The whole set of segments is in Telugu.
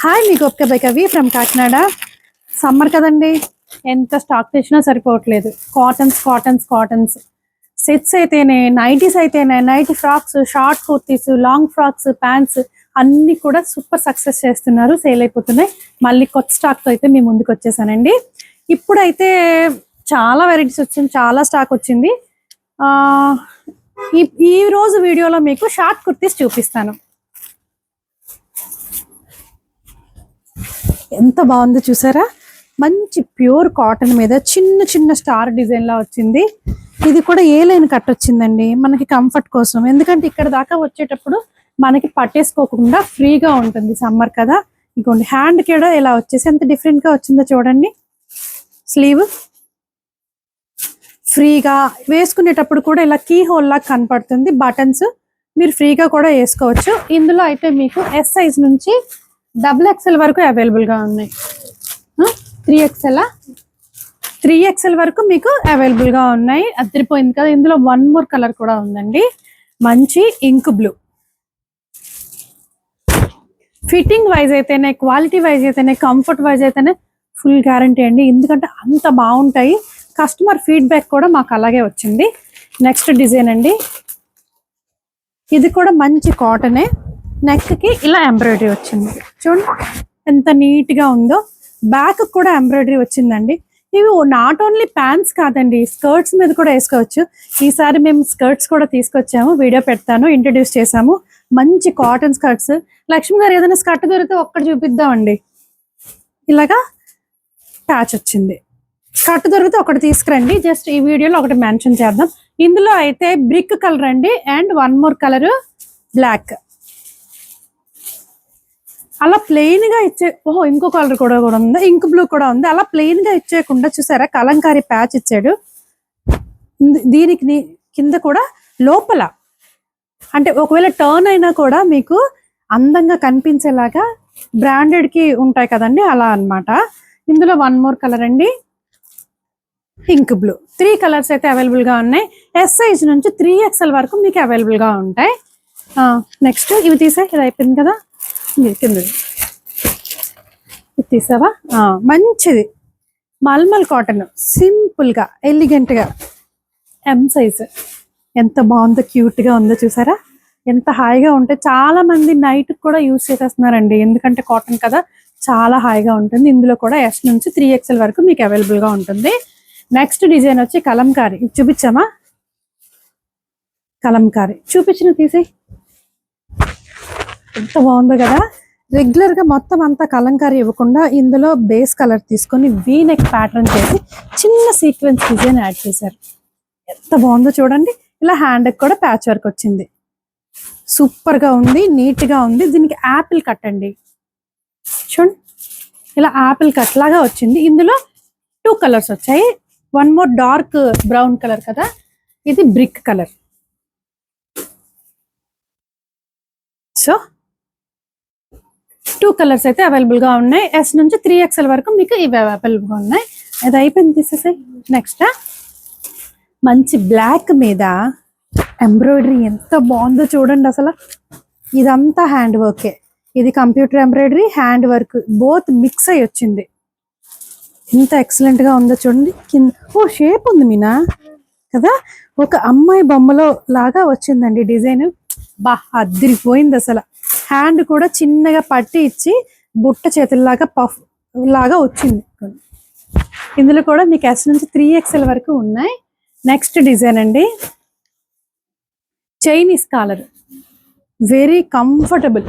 హాయ్ మీ గొప్ప బైకవి ఫ్రమ్ కాకినాడ. సమ్మర్ కదండి, ఎంత స్టాక్ తెచ్చినా సరిపోవట్లేదు. కాటన్స్ సెట్స్ అయితేనే, నైటీస్ అయితేనే, nightie frocks, short kurtis, long frocks, pants అన్ని కూడా సూపర్ సక్సెస్ చేస్తున్నారు, సేల్ అయిపోతున్నాయి. మళ్ళీ కొత్త స్టాక్తో అయితే మీ ముందుకు వచ్చేసానండి. ఇప్పుడైతే చాలా వెరైటీస్ వచ్చింది, చాలా స్టాక్ వచ్చింది. ఈ రోజు వీడియోలో మీకు షార్ట్ కుర్తీస్ చూపిస్తాను. ఎంత బాగుందో చూసారా, మంచి ప్యూర్ కాటన్ మీద చిన్న చిన్న స్టార్ డిజైన్ లా వచ్చింది. ఇది కూడా ఏ లైన్ కట్ వచ్చిందండి మనకి కంఫర్ట్ కోసం, ఎందుకంటే ఇక్కడ దాకా వచ్చేటప్పుడు మనకి పట్టేసుకోకుండా ఫ్రీగా ఉంటుంది. సమ్మర్ కదా, ఇంకోండి హ్యాండ్ కూడా ఇలా వచ్చేసి ఎంత డిఫరెంట్ గా వచ్చిందో చూడండి. స్లీవ్ ఫ్రీగా వేసుకునేటప్పుడు కూడా ఇలా కీ హోల్ లాగా కనపడుతుంది. బటన్స్ మీరు ఫ్రీగా కూడా వేసుకోవచ్చు. ఇందులో అయితే మీకు ఎస్ సైజ్ నుంచి XXL వరకు అవైలబుల్ గా ఉన్నాయి. 3XL వరకు మీకు అవైలబుల్ గా ఉన్నాయి. అదిరిపోయింది కదా. ఇందులో వన్ మోర్ కలర్ కూడా ఉందండి, మంచి ఇంక్ బ్లూ. ఫిట్టింగ్ వైజ్ అయితేనే, క్వాలిటీ వైజ్ అయితేనే, కంఫర్ట్ వైజ్ అయితేనే ఫుల్ గ్యారంటీ అండి, ఎందుకంటే అంత బాగుంటాయి. కస్టమర్ ఫీడ్బ్యాక్ కూడా మాకు అలాగే వచ్చింది. నెక్స్ట్ డిజైన్ అండి, ఇది కూడా మంచి కాటనే. నెక్ కి ఇలా ఎంబ్రాయిడరీ వచ్చింది, చూడండి ఎంత నీట్ గా ఉందో. బ్యాక్ కూడా ఎంబ్రాయిడరీ వచ్చిందండి. ఇవి నాట్ ఓన్లీ ప్యాంట్స్ కాదండి, స్కర్ట్స్ మీద కూడా వేసుకోవచ్చు. ఈసారి మేము స్కర్ట్స్ కూడా తీసుకొచ్చాము, వీడియో పెడతాను, ఇంట్రడ్యూస్ చేసాము. మంచి కాటన్ స్కర్ట్స్. లక్ష్మి గారు ఏదైనా స్కర్ట్ దొరికితే ఒక్కటి చూపిద్దామండి. ఇలాగా ప్యాచ్ వచ్చింది, స్కర్ట్ దొరికితే ఒకటి తీసుకురండి. జస్ట్ ఈ వీడియోలో ఒకటి మెన్షన్ చేద్దాం. ఇందులో అయితే బ్రిక్ కలర్ అండి, and one more colour black. అలా ప్లెయిన్ గా ఇచ్చే, ఇంకో కలర్ కూడా ఉంది, ఇంక్ బ్లూ కూడా ఉంది. అలా ప్లెయిన్ గా ఇచ్చేయకుండా చూసారా, కలంకారీ ప్యాచ్ ఇచ్చాడు. దీనికి కింద కూడా లోపల అంటే ఒకవేళ టర్న్ అయినా కూడా మీకు అందంగా కనిపించేలాగా బ్రాండెడ్ కి ఉంటాయి కదండి, అలా అన్నమాట. ఇందులో వన్ మోర్ కలర్ అండి, ఇంక్ బ్లూ. 3 కలర్స్ అయితే అవైలబుల్ గా ఉన్నాయి. ఎస్ సైజ్ నుంచి 3XL వరకు మీకు అవైలబుల్ గా ఉంటాయి. నెక్స్ట్ ఇవి తీసే, ఇది అయిపోయింది కదా, కింద తీసావా. మంచిది మల్మల్ కాటన్, సింపుల్ గా ఎలిగెంట్ గా ఎం సైజ్. ఎంత బాగుందో, క్యూట్ గా ఉందో చూసారా, ఎంత హాయిగా ఉంటే. చాలా మంది నైట్ కూడా యూజ్ చేసేస్తున్నారండి, ఎందుకంటే కాటన్ కదా, చాలా హాయిగా ఉంటుంది. ఇందులో కూడా ఎస్ నుంచి 3XL వరకు మీకు అవైలబుల్ గా ఉంటుంది. నెక్స్ట్ డిజైన్ వచ్చి కలంకారీ. చూపించామా, కలంకారీ చూపించిన తీసి, ఎంత బాగుందో కదా. రెగ్యులర్ గా మొత్తం అంతా కలంకారీ ఇవ్వకుండా ఇందులో బేస్ కలర్ తీసుకొని వీ నెక్ ప్యాటర్న్ చేసి చిన్న సీక్వెన్స్ డిజైన్ యాడ్ చేశారు. ఎంత బాగుందో చూడండి. ఇలా హ్యాండ్ కూడా ప్యాచ్ వర్క్ వచ్చింది, సూపర్ గా ఉంది, నీట్ గా ఉంది. దీనికి యాపిల్ కట్ అండి, చూడండి ఇలా యాపిల్ కట్ లాగా వచ్చింది. ఇందులో 2 కలర్స్ వచ్చాయి. One more dark brown colour కదా, ఇది బ్రిక్ కలర్. సో 2 కలర్స్ అయితే అవైలబుల్ గా ఉన్నాయి. ఎస్ నుంచి 3XL వరకు మీకు ఇవి అవైలబుల్ గా ఉన్నాయి. అది అయిపోయింది, తీసేసాయి. నెక్స్ట్ మంచి బ్లాక్ మీద ఎంబ్రాయిడరీ ఎంత బాగుందో చూడండి. అసలు ఇదంతా హ్యాండ్ వర్కే, ఇది computer embroidery, hand work both mix అయ్యి వచ్చింది. ఎంత ఎక్సలెంట్ గా ఉందో చూడండి. కింద షేప్ ఉంది మీనా కదా, ఒక అమ్మాయి బొమ్మలో లాగా వచ్చిందండి డిజైన్. అదిరిపోయింది అసలు. హ్యాండ్ కూడా చిన్నగా పట్టి ఇచ్చి బుట్ట చేతుల్లాగా పఫ్ లాగా వచ్చింది. ఇందులో కూడా మీకు ఎస్ నుంచి 3XL వరకు ఉన్నాయి. నెక్స్ట్ డిజైన్ అండి, Chinese collar, very comfortable,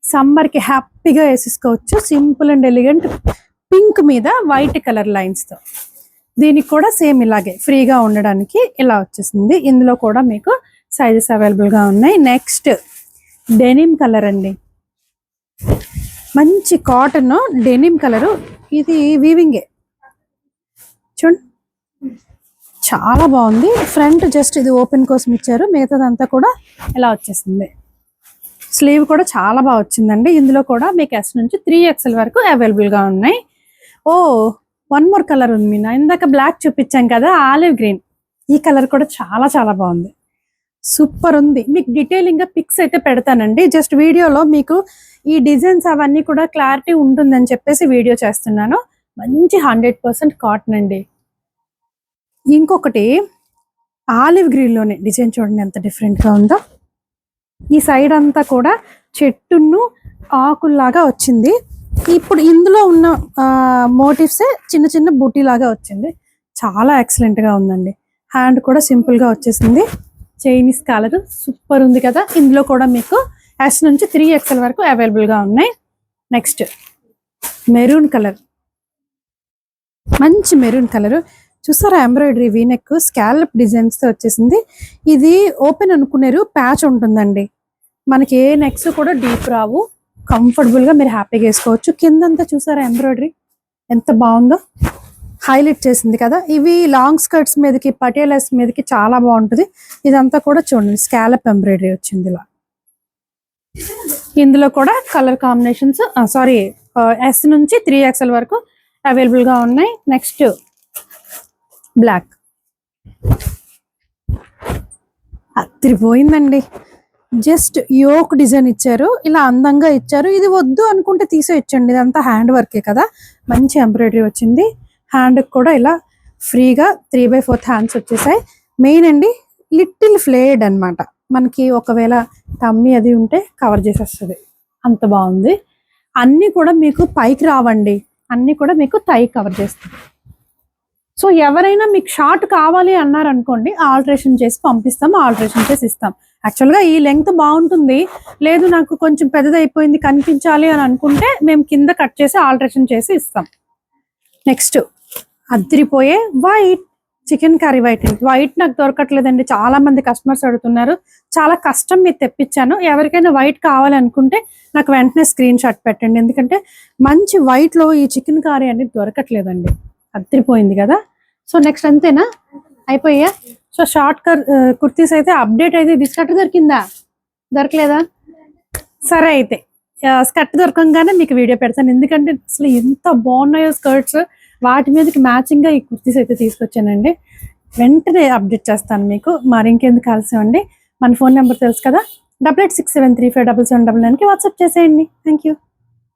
summer కి హ్యాపీగా వేసేసుకోవచ్చు. సింపుల్ అండ్ ఎలిగెంట్, పింక్ మీద వైట్ కలర్ లైన్స్ తో. దీనికి కూడా సేమ్ ఇలాగే ఫ్రీగా ఉండడానికి ఇలా వచ్చేసింది. ఇందులో కూడా మీకు సైజెస్ అవైలబుల్ గా ఉన్నాయి. నెక్స్ట్ డెనిమ్ కలర్ అండి, మంచి కాటన్ డెనిమ్ కలరు. ఇది వీవింగే, చూడండి చాలా బాగుంది. ఫ్రంట్ జస్ట్ ఇది ఓపెన్ కోసం ఇచ్చారు, మిగతాదంతా కూడా ఇలా వచ్చేసింది. స్లీవ్ కూడా చాలా బాగా వచ్చిందండి. ఇందులో కూడా మీకు ఎస్ నుంచి 3XL వరకు అవైలబుల్ గా ఉన్నాయి. వన్ మోర్ కలర్ ఉంది మీనా, ఇందాక బ్లాక్ చూపించాం కదా, ఆలివ్ గ్రీన్. ఈ కలర్ కూడా చాలా చాలా బాగుంది. సూపర్ ఉంది. మీకు డీటెయిలింగ్ గా పిక్స్ అయితే పెడతానండి. జస్ట్ వీడియోలో మీకు ఈ డిజైన్స్ అవన్నీ కూడా క్లారిటీ ఉంటుందని చెప్పేసి వీడియో చేస్తున్నాను. మంచి 100% కాటన్ అండి. ఇంకొకటి ఆలివ్ గ్రీన్ లోనే డిజైన్ చూడండి ఎంత డిఫరెంట్ గా ఉందో. ఈ సైడ్ అంతా కూడా చెట్టును ఆకుల్లాగా వచ్చింది. ఇప్పుడు ఇందులో ఉన్న మోటివ్స్ చిన్న చిన్న బూటీ లాగా వచ్చింది. చాలా ఎక్సలెంట్ గా ఉందండి. హ్యాండ్ కూడా సింపుల్ గా వచ్చేసింది. చైనీస్ కలర్ సూపర్ ఉంది కదా. ఇందులో కూడా మీకు S నుంచి 3XL వరకు అవైలబుల్ గా ఉన్నాయి. నెక్స్ట్ మెరూన్ కలర్, మంచి మెరూన్ కలర్ చూసారా. ఎంబ్రాయిడరీ వీనెక్ స్కాలప్ డిజైన్స్ తో వచ్చేసింది. ఇది ఓపెన్ అనుకున్నారు, ప్యాచ్ ఉంటుందండి. మనకి ఏ నెక్స్ కూడా డీప్ రావు. కంఫర్టబుల్ గా మీరు హ్యాపీగా వేసుకోవచ్చు. కిందంతా చూసారా ఎంబ్రాయిడరీ ఎంత బాగుందో, హైలైట్ చేసింది కదా. ఇవి లాంగ్ స్కర్ట్స్ మీదకి, పటేలస్ మీదకి చాలా బాగుంటుంది. ఇదంతా కూడా చూడండి స్కాలప్ ఎంబ్రాయిడరీ వచ్చింది ఇలా. ఇందులో కూడా కలర్ కాంబినేషన్స్ S నుంచి 3XL వరకు అవైలబుల్ గా ఉన్నాయి. నెక్స్ట్ బ్లాక్ అదిరిపోయిందండి. జస్ట్ యోక్ డిజైన్ ఇచ్చారు, ఇలా అందంగా ఇచ్చారు. ఇది వద్దు అనుకుంటే తీసేయచ్చండి. ఇదంతా హ్యాండ్ వర్కే కదా. మంచి ఎంబ్రాయిడరీ వచ్చింది. హ్యాండ్ కూడా ఇలా ఫ్రీగా 3/4 హ్యాండ్స్ వచ్చేసాయి. మెయిన్ అండి లిటిల్ ఫ్లేడ్ అన్నమాట. మనకి ఒకవేళ టమ్మీ అది ఉంటే కవర్ చేసేస్తుంది. అంత బాగుంది. అన్నీ కూడా మీకు పైకి రావండి, అన్నీ కూడా మీకు థై కవర్ చేస్తుంది. సో ఎవరైనా మీకు షార్ట్ కావాలి అన్నారనుకోండి, ఆల్టరేషన్ చేసి పంపిస్తాం, ఆల్టరేషన్ చేసి ఇస్తాం. యాక్చువల్గా ఈ లెంగ్త్ బాగుంటుంది, లేదు నాకు కొంచెం పెద్దదైపోయింది కనిపించాలి అని అనుకుంటే మేము కింద కట్ చేసి ఆల్టరేషన్ చేసి ఇస్తాం. నెక్స్ట్ అదిరిపోయే వైట్ చికెన్ కర్రీ. వైట్ నాకు దొరకట్లేదండి, చాలా మంది కస్టమర్స్ అడుగుతున్నారు. చాలా కష్టం మీరు తెప్పించాను. ఎవరికైనా వైట్ కావాలి అనుకుంటే నాకు వెంటనే స్క్రీన్ షాట్ పెట్టండి, ఎందుకంటే మంచి వైట్ లో ఈ చికెన్ కర్రీ అనేది దొరకట్లేదండి. అదిరిపోయింది కదా. సో నెక్స్ట్ అంతేనా, అయిపోయా. సో షార్ట్ కుర్తీస్ అయితే అప్డేట్ అయితే ఇది స్కర్ట్ దొరికిందా, దొరకలేదా? సరే అయితే స్కర్ట్ దొరకంగానే మీకు వీడియో పెడతాను, ఎందుకంటే అసలు ఎంత బాగున్నాయో స్కర్ట్స్. వాటి మీదకి మ్యాచింగ్ గా ఈ కుర్తీస్ అయితే తీసుకొచ్చానండి. వెంటనే అప్డేట్ చేస్తాను మీకు. మరి ఇంకెందుకు ఆలస్యం అండి, మన ఫోన్ నెంబర్ తెలుసు కదా, 8867357799కి వాట్సాప్ చేసేయండి. Thank you.